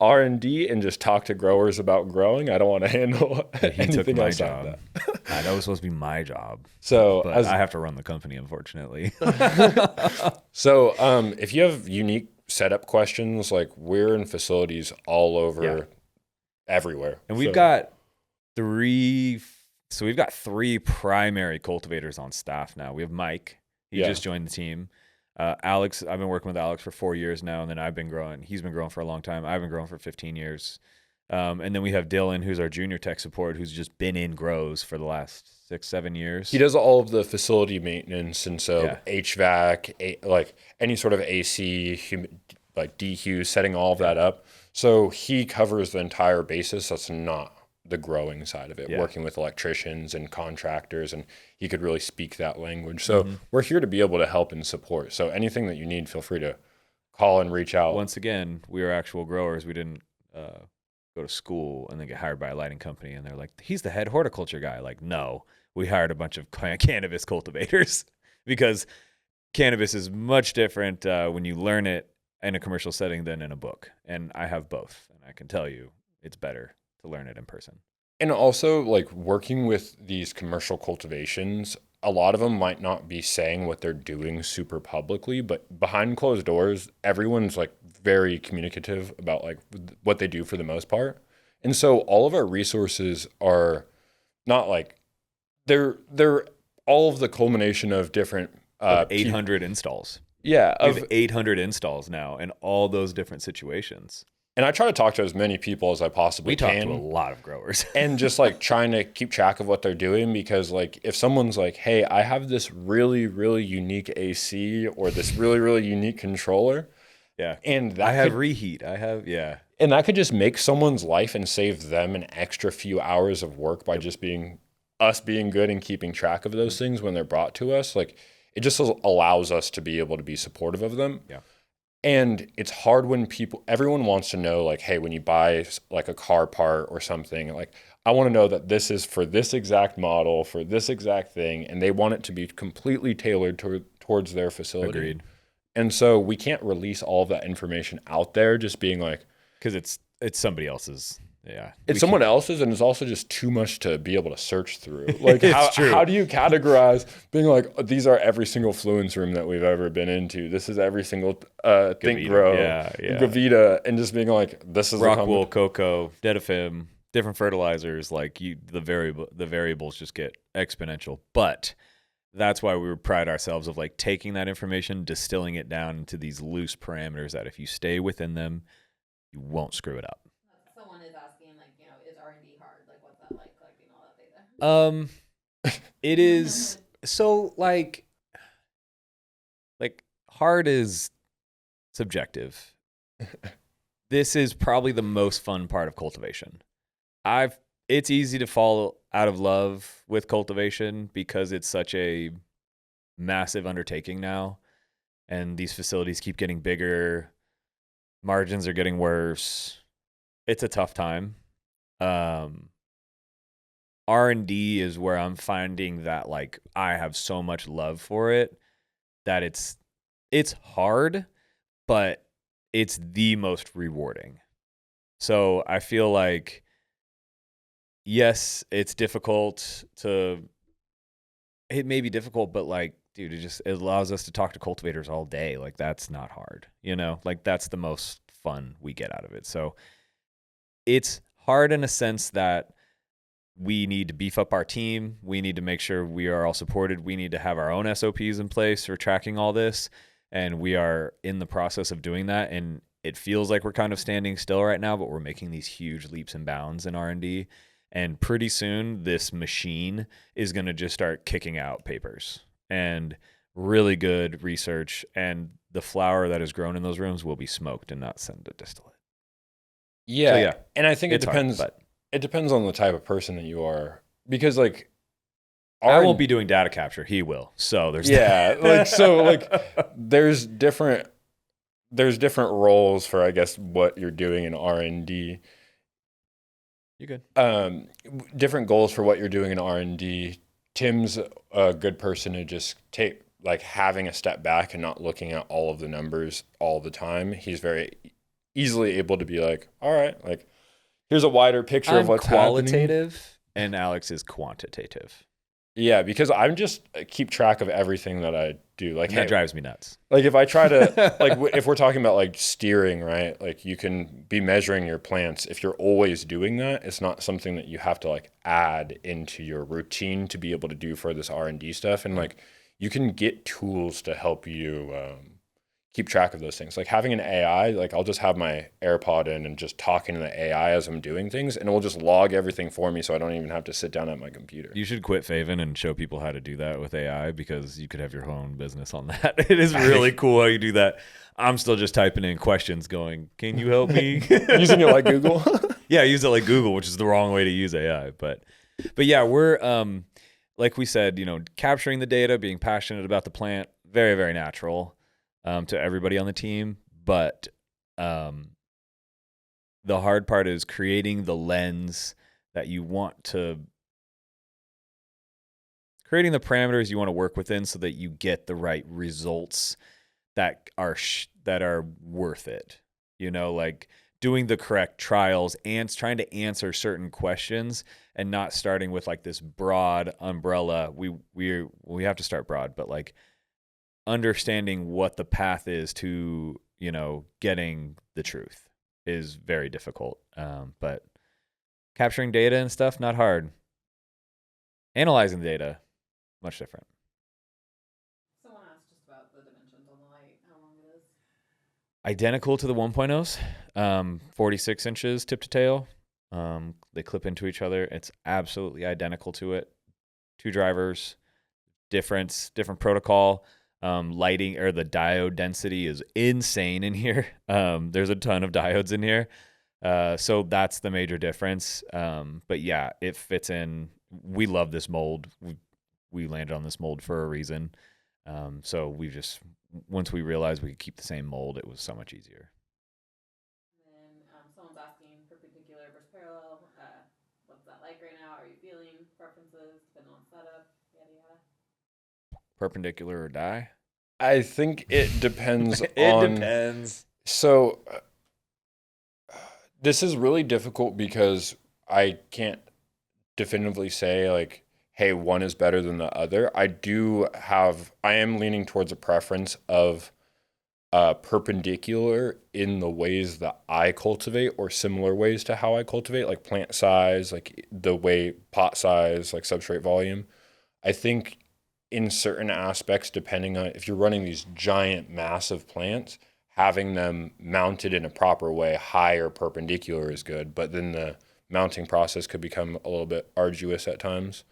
R&D and just talk to growers about growing. I don't want to handle anything else like that. That was supposed to be my job. So but I have to run the company, unfortunately. So if you have unique setup questions, like we're in facilities all over everywhere. And we've got 3 primary cultivators on staff now. We have Mike. He just joined the team. Alex, I've been working with Alex for 4 years now, and then I've been growing. He's been growing for a long time. I've been growing for 15 years. And then we have Dylan, who's our junior tech support, who's just been in grows for the last 6-7 years. He does all of the facility maintenance, and so HVAC, like any sort of AC, like DQ, setting all of that up. So he covers the entire basis. That's not the growing side of it, working with electricians and contractors, and he could really speak that language. So we're here to be able to help and support. So anything that you need, feel free to call and reach out. Once again, we are actual growers. We didn't go to school and then get hired by a lighting company, and they're like, he's the head horticulture guy. Like, no, we hired a bunch of cannabis cultivators because cannabis is much different when you learn it in a commercial setting than in a book. And I have both, and I can tell you it's better to learn it in person. And also, like, working with these commercial cultivations, a lot of them might not be saying what they're doing super publicly, but behind closed doors, everyone's like very communicative about like what they do for the most part. And so all of our resources are not like they're all of the culmination of different 800 installs. Yeah, we have 800 installs now in all those different situations. And I try to talk to as many people as I possibly can. We talk to a lot of growers. And just like trying to keep track of what they're doing, because like if someone's like, hey, I have this really, really unique AC or this really, really unique controller. Yeah. And that I have reheat. And that could just make someone's life and save them an extra few hours of work by just being good and keeping track of those things when they're brought to us. Like it just allows us to be able to be supportive of them. Yeah. And it's hard when everyone wants to know, like, hey, when you buy like a car part or something, like, I want to know that this is for this exact model, for this exact thing, and they want it to be completely tailored towards their facility. Agreed. And so we can't release all of that information out there just being like... Because it's somebody else's. Yeah. It's someone else's, and it's also just too much to be able to search through. Like, true. How do you categorize being like, these are every single fluence room that we've ever been into. This is every single Think Grow, Gavita, and just being like, this is Rockwool, Cocoa, Dedafim, different fertilizers. Like the variables just get exponential. But that's why we pride ourselves of like taking that information, distilling it down into these loose parameters that if you stay within them, you won't screw it up. Someone is asking, like, you know, is R&D hard? Like, what's that like, collecting all that data? It is so like hard is subjective. This is probably the most fun part of cultivation. It's easy to fall out of love with cultivation because it's such a massive undertaking now, and these facilities keep getting bigger. Margins are getting worse. It's a tough time. R&D is where I'm finding that like I have so much love for it that it's hard, but it's the most rewarding. So I feel like, yes, it's difficult to it may be difficult, but like, dude, it allows us to talk to cultivators all day. Like that's not hard, like that's the most fun we get out of it. So it's hard in a sense that we need to beef up our team. We need to make sure we are all supported. We need to have our own SOPs in place for tracking all this. And we are in the process of doing that. And it feels like we're kind of standing still right now, but we're making these huge leaps and bounds in R&D. And pretty soon this machine is going to just start kicking out papers and really good research. And the flower that is grown in those rooms will be smoked and not sent to distillate. Yeah. So, yeah, and I think it it's hard, depends. but It depends on the type of person that you are, because like I won't be doing data capture. He will. So there's there's different roles for, I guess, what you're doing in R&D. You good? Different goals for what you're doing in R&D. Tim's a good person to just take, like, having a step back and not looking at all of the numbers all the time. He's very easily able to be like, all right, like, here's a wider picture of what's qualitative happening. and Alex is quantitative. Yeah, because I'm just keep track of everything that I do. Like, and that drives me nuts. Like if I try to, like if we're talking about like steering, right? Like you can be measuring your plants. If you're always doing that, it's not something that you have to like add into your routine to be able to do for this R&D stuff. And like you can get tools to help you keep track of those things. Like having an AI, like I'll just have my AirPod in and just talking to the AI as I'm doing things, and it will just log everything for me so I don't even have to sit down at my computer. You should quit Faven and show people how to do that with AI, because you could have your own business on that. It is really cool how you do that. I'm still just typing in questions going, can you help me? Using it like Google? Yeah, use it like Google, which is the wrong way to use AI. But yeah, we're, like we said, capturing the data, being passionate about the plant, very, very natural. To everybody on the team, but the hard part is creating the lens that you want to, creating the parameters you want to work within so that you get the right results that are worth it. Like doing the correct trials and trying to answer certain questions and not starting with like this broad umbrella. We have to start broad, but like understanding what the path is to, getting the truth is very difficult. But capturing data and stuff, not hard. Analyzing the data, much different. Someone asked just about the dimensions on the light, how long it is. Identical to the 1.0s, 46 inches tip to tail. They clip into each other. It's absolutely identical to it. 2 drivers, different protocol. Lighting or the diode density is insane in here. There's a ton of diodes in here. So that's the major difference. But yeah, it fits in. We love this mold. We landed on this mold for a reason. So once we realized we could keep the same mold, it was so much easier. And then someone's asking perpendicular versus parallel. What's that like right now? Are you feeling preferences depending on setup? Yada yada. Perpendicular or die? I think it depends. It depends. So this is really difficult because I can't definitively say like, hey, one is better than the other. I am leaning towards a preference of perpendicular in the ways that I cultivate, or similar ways to how I cultivate, like plant size, like the way pot size, like substrate volume. I think in certain aspects, depending on if you're running these giant, massive plants, having them mounted in a proper way, high or perpendicular is good, but then the mounting process could become a little bit arduous at times.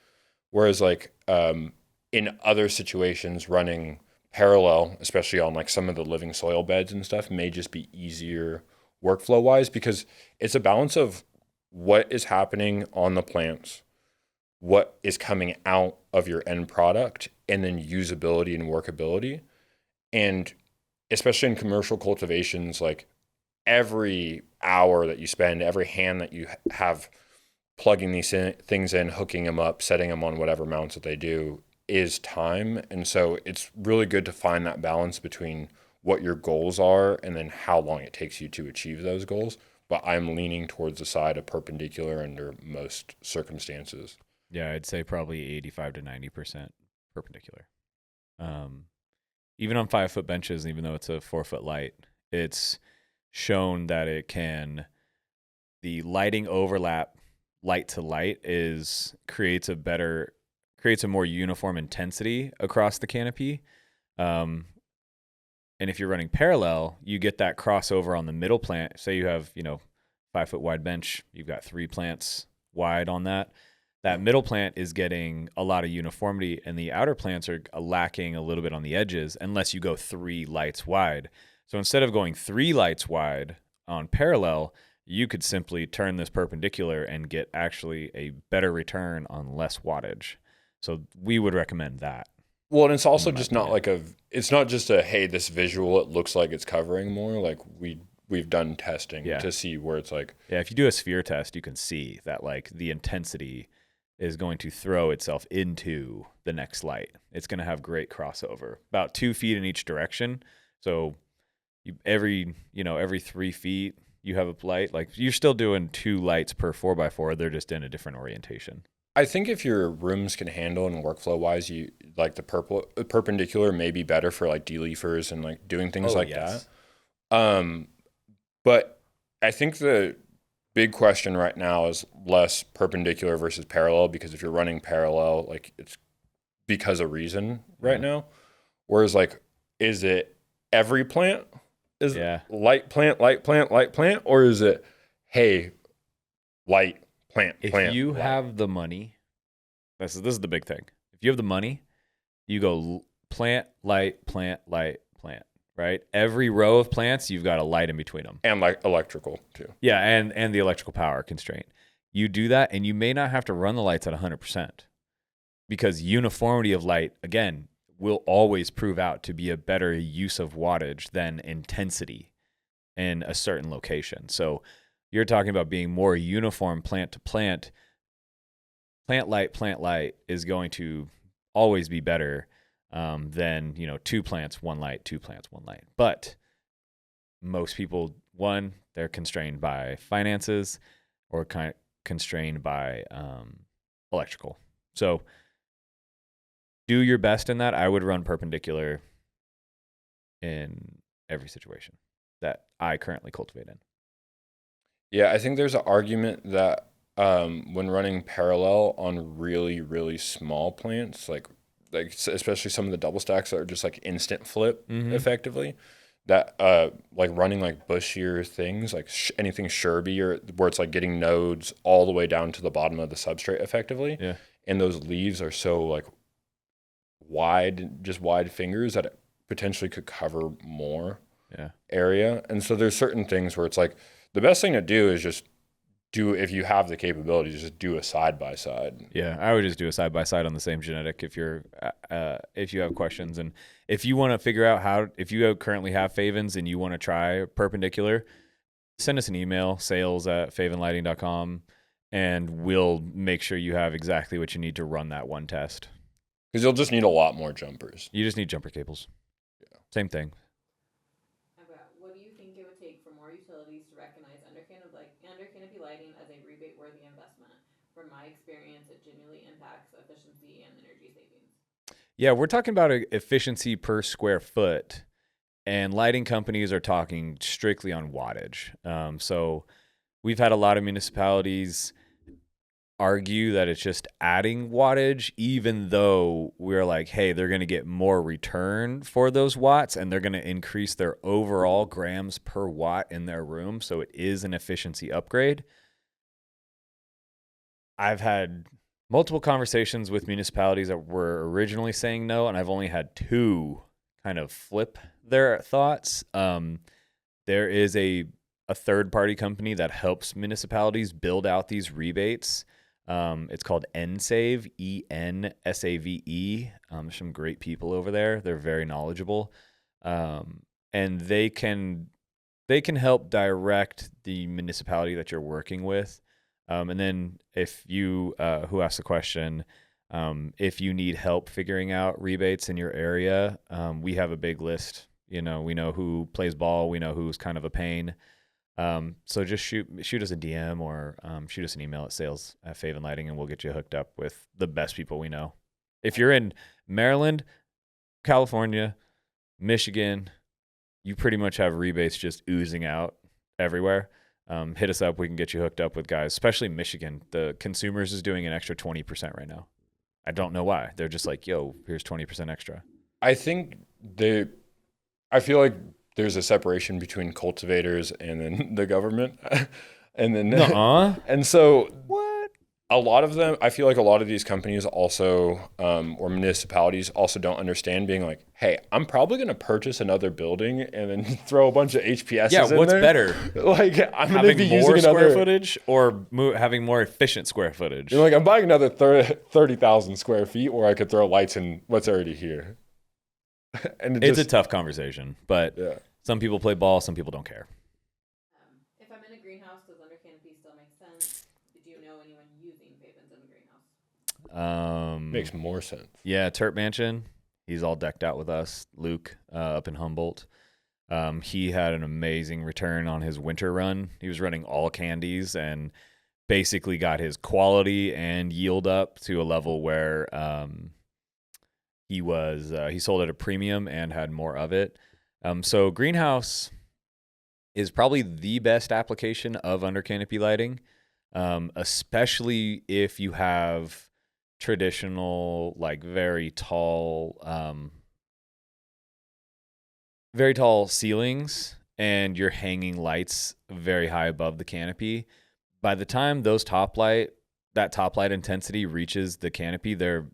Whereas like in other situations, running parallel, especially on like some of the living soil beds and stuff, may just be easier workflow wise, because it's a balance of what is happening on the plants, what is coming out of your end product, and then usability and workability. And especially in commercial cultivations, like every hour that you spend, every hand that you have plugging these things in, hooking them up, setting them on whatever mounts that they do is time. And so it's really good to find that balance between what your goals are and then how long it takes you to achieve those goals. But I'm leaning towards the side of perpendicular under most circumstances. Yeah, I'd say probably 85 to 90% perpendicular. Even on 5-foot benches, even though it's a 4-foot light, it's shown that the lighting overlap light to light creates a more uniform intensity across the canopy. And if you're running parallel, you get that crossover on the middle plant. Say you have, 5-foot wide bench, you've got 3 plants wide on that. That middle plant is getting a lot of uniformity, and the outer plants are lacking a little bit on the edges unless you go 3 lights wide. So instead of going 3 lights wide on parallel, you could simply turn this perpendicular and get actually a better return on less wattage. So we would recommend that. Well, and it's also just not like it's not just a, hey, this visual, it looks like it's covering more. Like we've done testing to see where it's like. Yeah, if you do a sphere test, you can see that like the intensity is going to throw itself into the next light. It's going to have great crossover, about 2 feet in each direction. So every 3 feet you have a light. Like you're still doing 2 lights per 4x4. They're just in a different orientation. I think if your rooms can handle and workflow wise, you like the perpendicular may be better for like deleafers and like doing things that. But I think the big question right now is less perpendicular versus parallel, because if you're running parallel, like it's because of reason right now. Whereas like, is it every plant? Is light plant, or is it, hey, light plant, if you have the money, this is the big thing. If you have the money, you go plant, light, right? Every row of plants, you've got a light in between them. And like electrical too. Yeah, and the electrical power constraint. You do that, and you may not have to run the lights at 100%, because uniformity of light, again, will always prove out to be a better use of wattage than intensity in a certain location. So you're talking about being more uniform plant to plant. Plant light is going to always be better than 2 plants, 1 light, 2 plants, 1 light. But most people, one, they're constrained by finances or constrained by electrical. So do your best in that. I would run perpendicular in every situation that I currently cultivate in. Yeah, I think there's an argument that when running parallel on really, really small plants, like especially some of the double stacks that are just like instant flip effectively, that like running like bushier things, like anything sherby, or where it's like getting nodes all the way down to the bottom of the substrate effectively. Yeah. And those leaves are so like wide fingers that it potentially could cover more area. And so there's certain things where it's like the best thing to do is just if you have the capability, just do a side by side. Yeah, I would just do a side by side on the same genetic if you have questions. And if you want to figure out if you currently have Favens and you want to try perpendicular, send us an email, sales@favenlighting.com, and we'll make sure you have exactly what you need to run that one test. Because you'll just need a lot more jumpers. You just need jumper cables. Yeah. Same thing. What do you think it would take for more utilities to recognize under-canopy lighting as a rebate-worthy investment? From my experience, it genuinely impacts efficiency and energy savings. Yeah, we're talking about efficiency per square foot, and lighting companies are talking strictly on wattage. So we've had a lot of municipalities argue that it's just adding wattage, even though we're like, hey, they're going to get more return for those watts, and they're going to increase their overall grams per watt in their room. So it is an efficiency upgrade. I've had multiple conversations with municipalities that were originally saying no, and I've only had 2 kind of flip their thoughts. There is a third-party company that helps municipalities build out these rebates. It's called Ensave, ENSAVE. There's some great people over there. They're very knowledgeable. And they can help direct the municipality that you're working with. And then if you, who asked the question, if you need help figuring out rebates in your area, we have a big list. We know who plays ball. We know who's kind of a pain. So just shoot us a DM or shoot us an email at sales@favenlighting, and we'll get you hooked up with the best people we know. If you're in Maryland, California, Michigan, you pretty much have rebates just oozing out everywhere. Hit us up. We can get you hooked up with guys, especially Michigan. The Consumers is doing an extra 20% right now. I don't know why. They're just like, yo, here's 20% extra. I think I feel like there's a separation between cultivators and then the government. And then, Nuh-uh. and so What? a lot of them, I feel like a lot of these companies also, or municipalities also don't understand being like, hey, I'm probably going to purchase another building and then throw a bunch of HPSs Yeah, in what's there. better? Like, I'm going to Having be more using square another footage or having more efficient square footage? You're like, I'm buying another 30,000 square feet, or I could throw lights in what's already here. And It's a tough conversation, but yeah. some people play ball, some people don't care. If I'm in a greenhouse, does under-canopy still make sense? Do you know anyone using Favens in a greenhouse? Makes more sense. Yeah, Terp Mansion. He's all decked out with us. Luke up in Humboldt. He had an amazing return on his winter run. He was running all candies and basically got his quality and yield up to a level where he sold at a premium and had more of it. So greenhouse is probably the best application of under canopy lighting, especially if you have traditional, like very tall ceilings and you're hanging lights very high above the canopy. By the time that top light intensity reaches the canopy, they're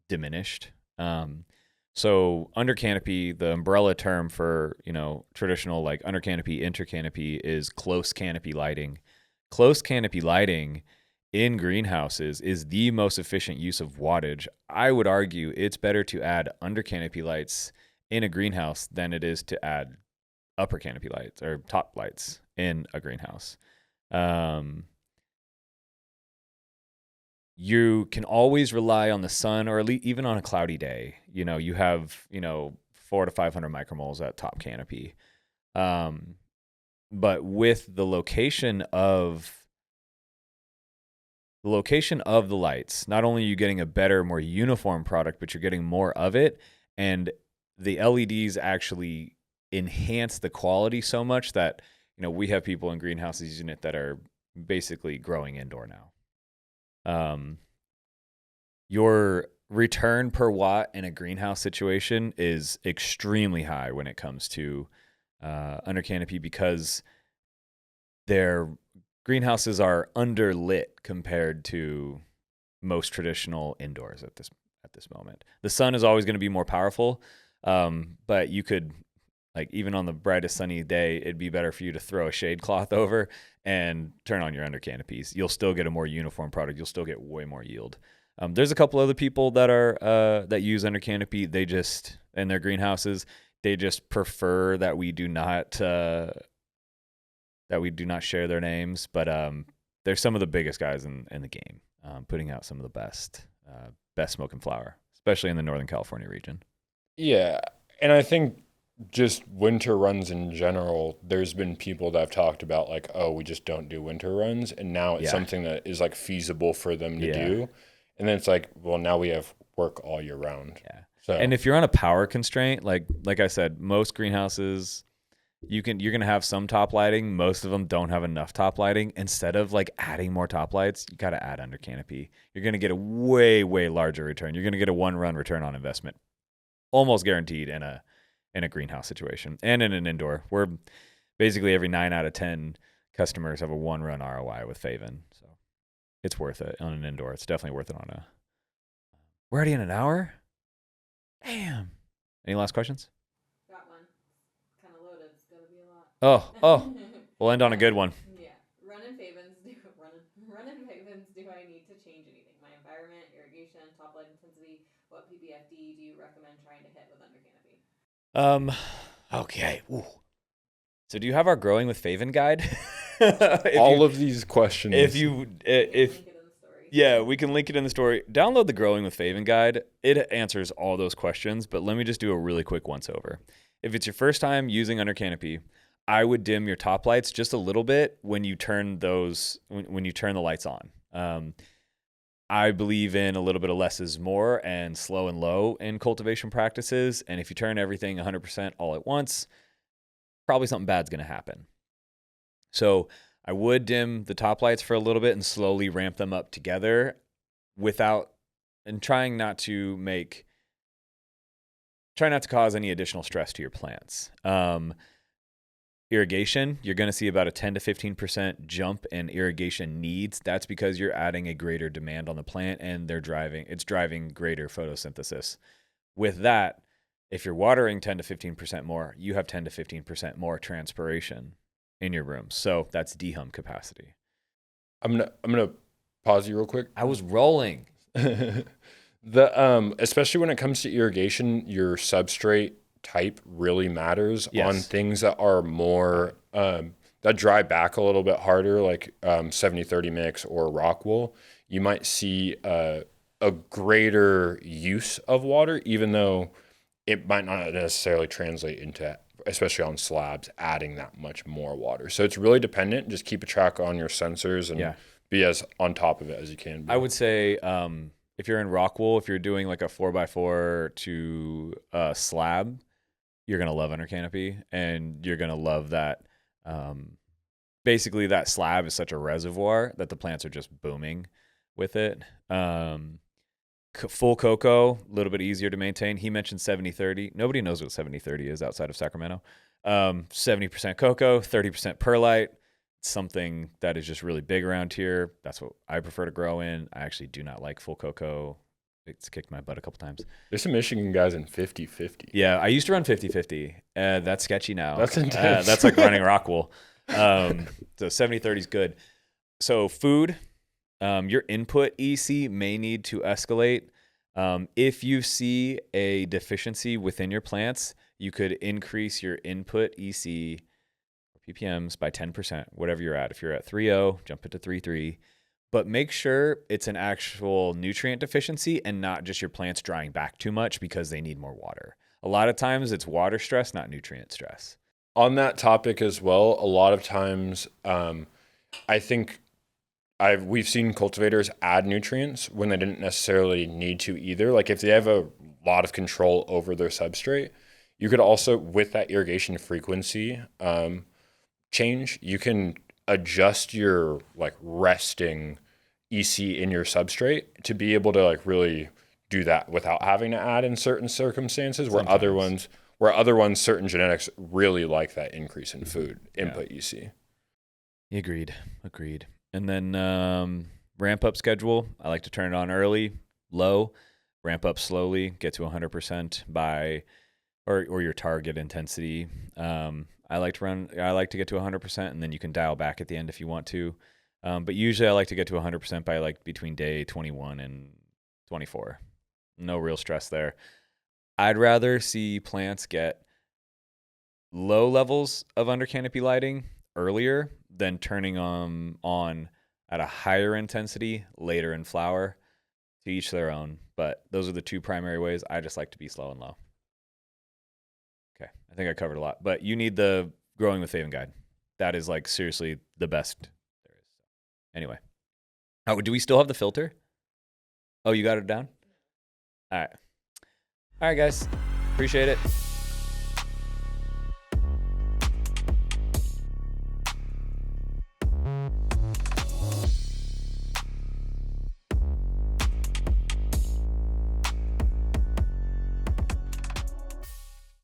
diminished. So under canopy, the umbrella term for, traditional like under canopy, inter canopy is close canopy lighting. Close canopy lighting in greenhouses is the most efficient use of wattage. I would argue it's better to add under canopy lights in a greenhouse than it is to add upper canopy lights or top lights in a greenhouse. You can always rely on the sun, or at least even on a cloudy day. You have 400 to 500 micromoles at top canopy. But with the location of the lights, not only are you getting a better, more uniform product, but you're getting more of it, and the LEDs actually enhance the quality so much that we have people in greenhouses using it that are basically growing indoor now. Your return per watt in a greenhouse situation is extremely high when it comes to under canopy, because their greenhouses are underlit compared to most traditional indoors at this moment. The sun is always going to be more powerful, but you could, like, even on the brightest sunny day, it'd be better for you to throw a shade cloth over and turn on your under canopies. You'll still get a more uniform product. You'll still get way more yield. There's a couple other people that use under canopy. They just, in their greenhouses, they just prefer that we do not share their names. But they're some of the biggest guys in the game, putting out some of the best smoking flower, especially in the Northern California region. Yeah, and I think just winter runs in general, there's been people that have talked about like, oh, we just don't do winter runs, and now it's something that is like feasible for them to do. And then it's like, well, now we have work all year round. Yeah. So, and if you're on a power constraint, like I said, most greenhouses, you're going to have some top lighting. Most of them don't have enough top lighting. Instead of like adding more top lights, you got to add under canopy. You're going to get a way, way larger return. You're going to get a one-run return on investment, almost guaranteed in a greenhouse situation. And in an indoor, where basically every 9 out of 10 customers have a one-run ROI with Faven. So it's worth it on an indoor. It's definitely worth it on a... We're already in an hour? Damn. Any last questions? Got one. Kind of loaded. It's gonna be a lot. Oh. We'll end on a good one. Yeah. Running Favens, do I need to change anything? My environment, irrigation, top light intensity, what PPFD do you recommend trying to hit with under canopy? Okay. Ooh. So do you have our Growing with Faven guide? all of these questions. Link it in the story. Yeah, we can link it in the story. Download the Growing with Faven guide. It answers all those questions, but let me just do a really quick once over. If it's your first time using under canopy, I would dim your top lights just a little bit when you turn the lights on. I believe in a little bit of less is more and slow and low in cultivation practices. And if you turn everything 100% all at once, probably something bad's going to happen. So I would dim the top lights for a little bit and slowly ramp them up together and try not to cause any additional stress to your plants. Irrigation, you're going to see about a 10 to 15% jump in irrigation needs. That's because you're adding a greater demand on the plant and it's driving greater photosynthesis. With that, if you're watering 10 to 15% more, you have 10 to 15% more transpiration in your room. So that's dehum capacity. I'm gonna pause you real quick. I was rolling. Especially when it comes to irrigation, your substrate type really matters on things that are more that dry back a little bit harder, like 70-30 mix or rock wool. You might see a greater use of water, even though it might not necessarily translate into, especially on slabs, adding that much more water. So it's really dependent. Just keep a track on your sensors and be as on top of it as you can be. I would say if you're in rock wool, if you're doing like a 4x4 to a slab, you're going to love Under-canopy, and you're going to love that. Basically, that slab is such a reservoir that the plants are just booming with it. Full cocoa, a little bit easier to maintain. He mentioned 70-30. Nobody knows what 70-30 is outside of Sacramento. 70% cocoa, 30% perlite. It's something that is just really big around here. That's what I prefer to grow in. I actually do not like full cocoa. It's kicked my butt a couple times. There's some Michigan guys in 50-50. Yeah, I used to run 50-50. That's sketchy now. That's intense. That's like running rock wool. So 70-30 is good. So food, your input EC may need to escalate. If you see a deficiency within your plants, you could increase your input EC or ppms by 10%, whatever you're at. If you're at 3.0, jump it to 3.3. But make sure it's an actual nutrient deficiency and not just your plants drying back too much because they need more water. A lot of times it's water stress, not nutrient stress. On that topic as well, a lot of times I think we've seen cultivators add nutrients when they didn't necessarily need to either. Like if they have a lot of control over their substrate, you could also, with that irrigation frequency change, you can adjust your like resting EC in your substrate to be able to like really do that without having to add in certain circumstances where other ones, certain genetics really like that increase in food input EC. Agreed. And then ramp up schedule. I like to turn it on early, low, ramp up slowly, get to 100% or your target intensity. I like to get to 100%, and then you can dial back at the end if you want to. But usually I like to get to 100% by like between day 21 and 24. No real stress there. I'd rather see plants get low levels of under-canopy lighting earlier than turning on at a higher intensity later in flower. To each their own. But those are the two primary ways. I just like to be slow and low. Okay, I think I covered a lot. But you need the Growing with Faven guide. That is like seriously the best there is. Anyway. Oh, do we still have the filter? Oh, you got it down? All right. All right, guys. Appreciate it.